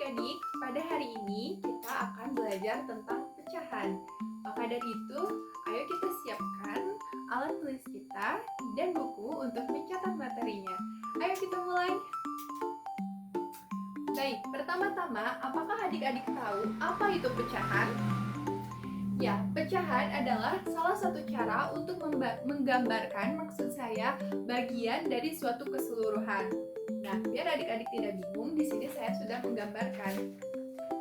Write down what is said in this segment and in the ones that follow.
adik-adik, pada hari ini kita akan belajar tentang pecahan. Maka dari itu, ayo kita siapkan alat tulis kita dan buku untuk mencatat materinya. Ayo kita mulai. Baik, pertama-tama, apakah adik-adik tahu apa itu pecahan? Ya, pecahan adalah salah satu cara untuk menggambarkan, maksud saya, bagian dari suatu keseluruhan. Nah, biar adik-adik tidak bingung, di sini saya sudah menggambarkan.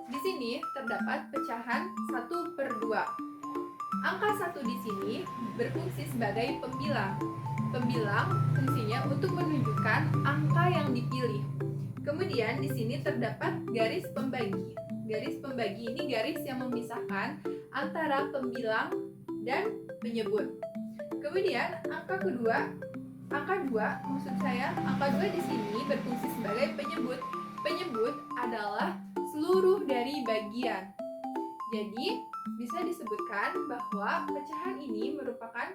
Di sini terdapat pecahan 1/2. Angka 1 di sini berfungsi sebagai pembilang. Pembilang fungsinya untuk menunjukkan angka yang dipilih. Kemudian di sini terdapat garis pembagi. Garis pembagi ini garis yang memisahkan antara pembilang dan penyebut. Kemudian angka 2 di sini berfungsi sebagai penyebut. Penyebut adalah seluruh dari bagian. Jadi, bisa disebutkan bahwa pecahan ini merupakan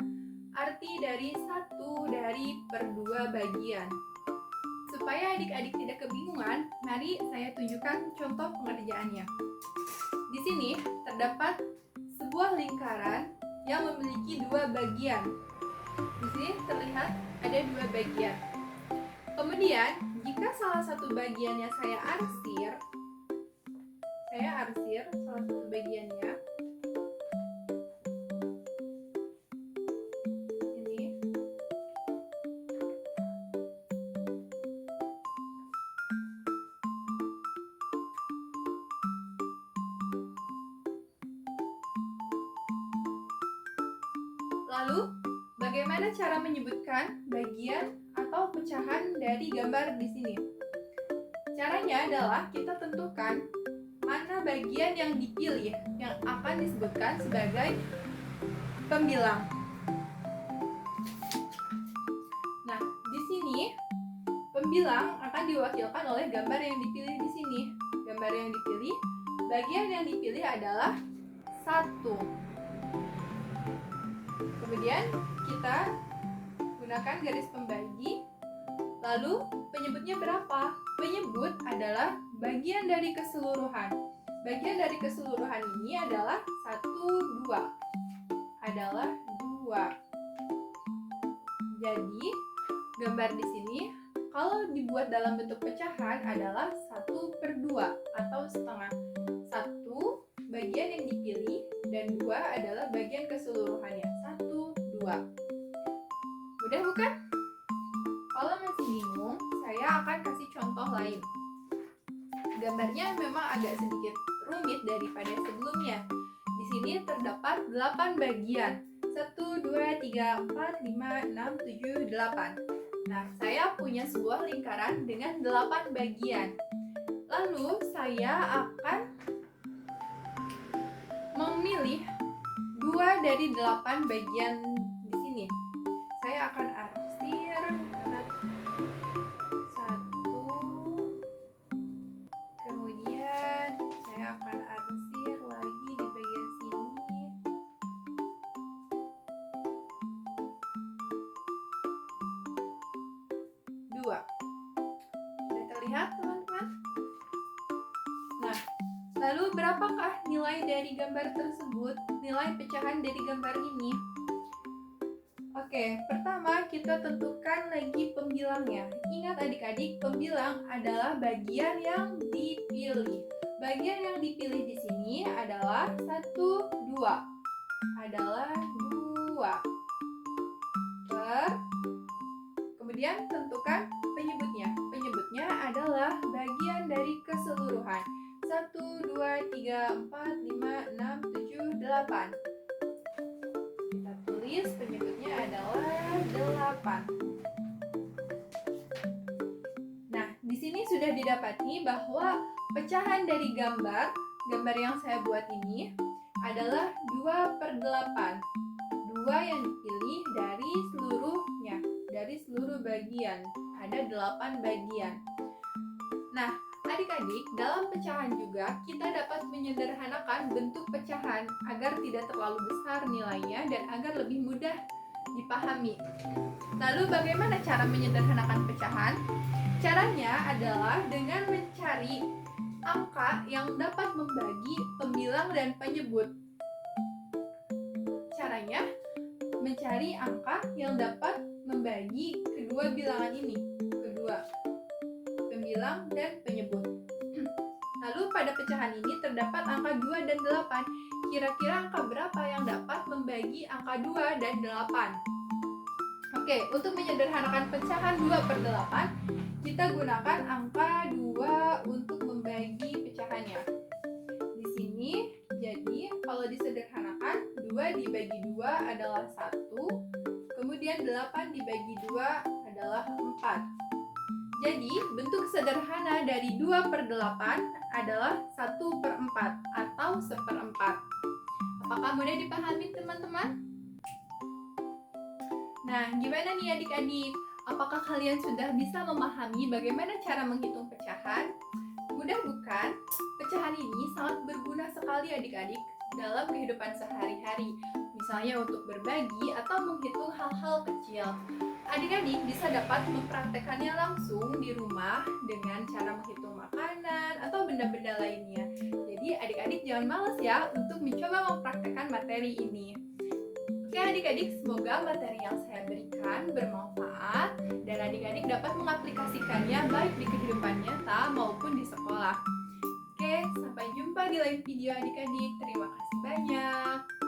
arti dari 1/2 bagian. Supaya adik-adik tidak kebingungan, mari saya tunjukkan contoh pengerjaannya. Di sini terdapat sebuah lingkaran yang memiliki 2 bagian. Di sini terlihat ada 2 bagian. Kemudian, jika salah satu bagiannya saya arsir salah satu bagiannya. Ini. Lalu, bagaimana cara menyebutkan bagian atau pecahan dari gambar di sini? Caranya adalah kita tentukan mana bagian yang dipilih yang akan disebutkan sebagai pembilang. Nah, di sini pembilang akan diwakilkan oleh gambar yang dipilih di sini. Gambar yang dipilih, bagian yang dipilih adalah 1. Kemudian kita gunakan garis pembagi. Lalu penyebutnya berapa? Penyebut adalah bagian dari keseluruhan. Bagian dari keseluruhan ini adalah 1/2. Adalah 2. Jadi gambar di sini kalau dibuat dalam bentuk pecahan adalah 1/2 atau setengah. 1 bagian yang dipilih dan 2 adalah bagian keseluruhannya. 1/2. Mudah bukan? Kalau masih bingung, saya akan kasih contoh lain. Gambarnya memang agak sedikit rumit daripada sebelumnya. Di sini terdapat 8 bagian. 1, 2, 3, 4, 5, 6, 7, 8. Nah, saya punya sebuah lingkaran dengan 8 bagian. Lalu saya akan memilih 2 dari 8 bagian di sini. Saya akan arsir 1, kemudian saya akan arsir lagi di bagian sini. 2. Sudah terlihat, teman-teman? Nah, lalu berapakah nilai dari gambar tersebut? Nilai pecahan dari gambar ini? Oke, pertama kita tentukan lagi pembilangnya. Ingat adik-adik, pembilang adalah bagian yang dipilih. Bagian yang dipilih di sini adalah 1/2. Adalah 2. Kemudian tentukan penyebutnya. Penyebutnya adalah bagian dari keseluruhan. 1, 2, 3, 4, 5, 6, 7, 8. Kita tulis penyebutnya adalah 8. Nah, di sini sudah didapati bahwa pecahan dari gambar yang saya buat ini adalah 2/8. 2 yang dipilih dari seluruhnya, dari seluruh bagian. Ada 8 bagian. Nah, adik-adik, dalam pecahan juga kita dapat menyederhanakan bentuk pecahan agar tidak terlalu besar nilainya dan agar lebih mudah dipahami. Lalu bagaimana cara menyederhanakan pecahan? Caranya adalah dengan mencari angka yang dapat membagi pembilang dan penyebut. Caranya, mencari angka yang dapat membagi kedua bilangan ini, kedua pembilang dan penyebut. Lalu pada pecahan ini terdapat angka 2 dan 8. Kira-kira angka berapa yang dapat membagi angka 2 dan 8? Oke, untuk menyederhanakan pecahan 2/8, kita gunakan angka 2 untuk membagi pecahannya. Di sini, jadi kalau disederhanakan, 2 dibagi 2 adalah 1, kemudian 8 dibagi 2 adalah 4. Jadi, bentuk sederhana dari 2/8 adalah 1/4 atau 1/4. Apakah mudah dipahami, teman-teman? Nah, gimana nih adik-adik? Apakah kalian sudah bisa memahami bagaimana cara menghitung pecahan? Mudah bukan? Pecahan ini sangat berguna sekali adik-adik dalam kehidupan sehari-hari. Misalnya untuk berbagi atau menghitung hal-hal kecil. Adik-adik bisa dapat mempraktekannya langsung di rumah dengan cara menghitung makanan atau benda-benda lainnya. Jadi adik-adik jangan malas ya untuk mencoba mempraktekkan materi ini. Oke adik-adik, semoga materi yang saya berikan bermanfaat dan adik-adik dapat mengaplikasikannya baik di kehidupan nyata maupun di sekolah. Oke, sampai jumpa di lain video adik-adik. Terima kasih banyak.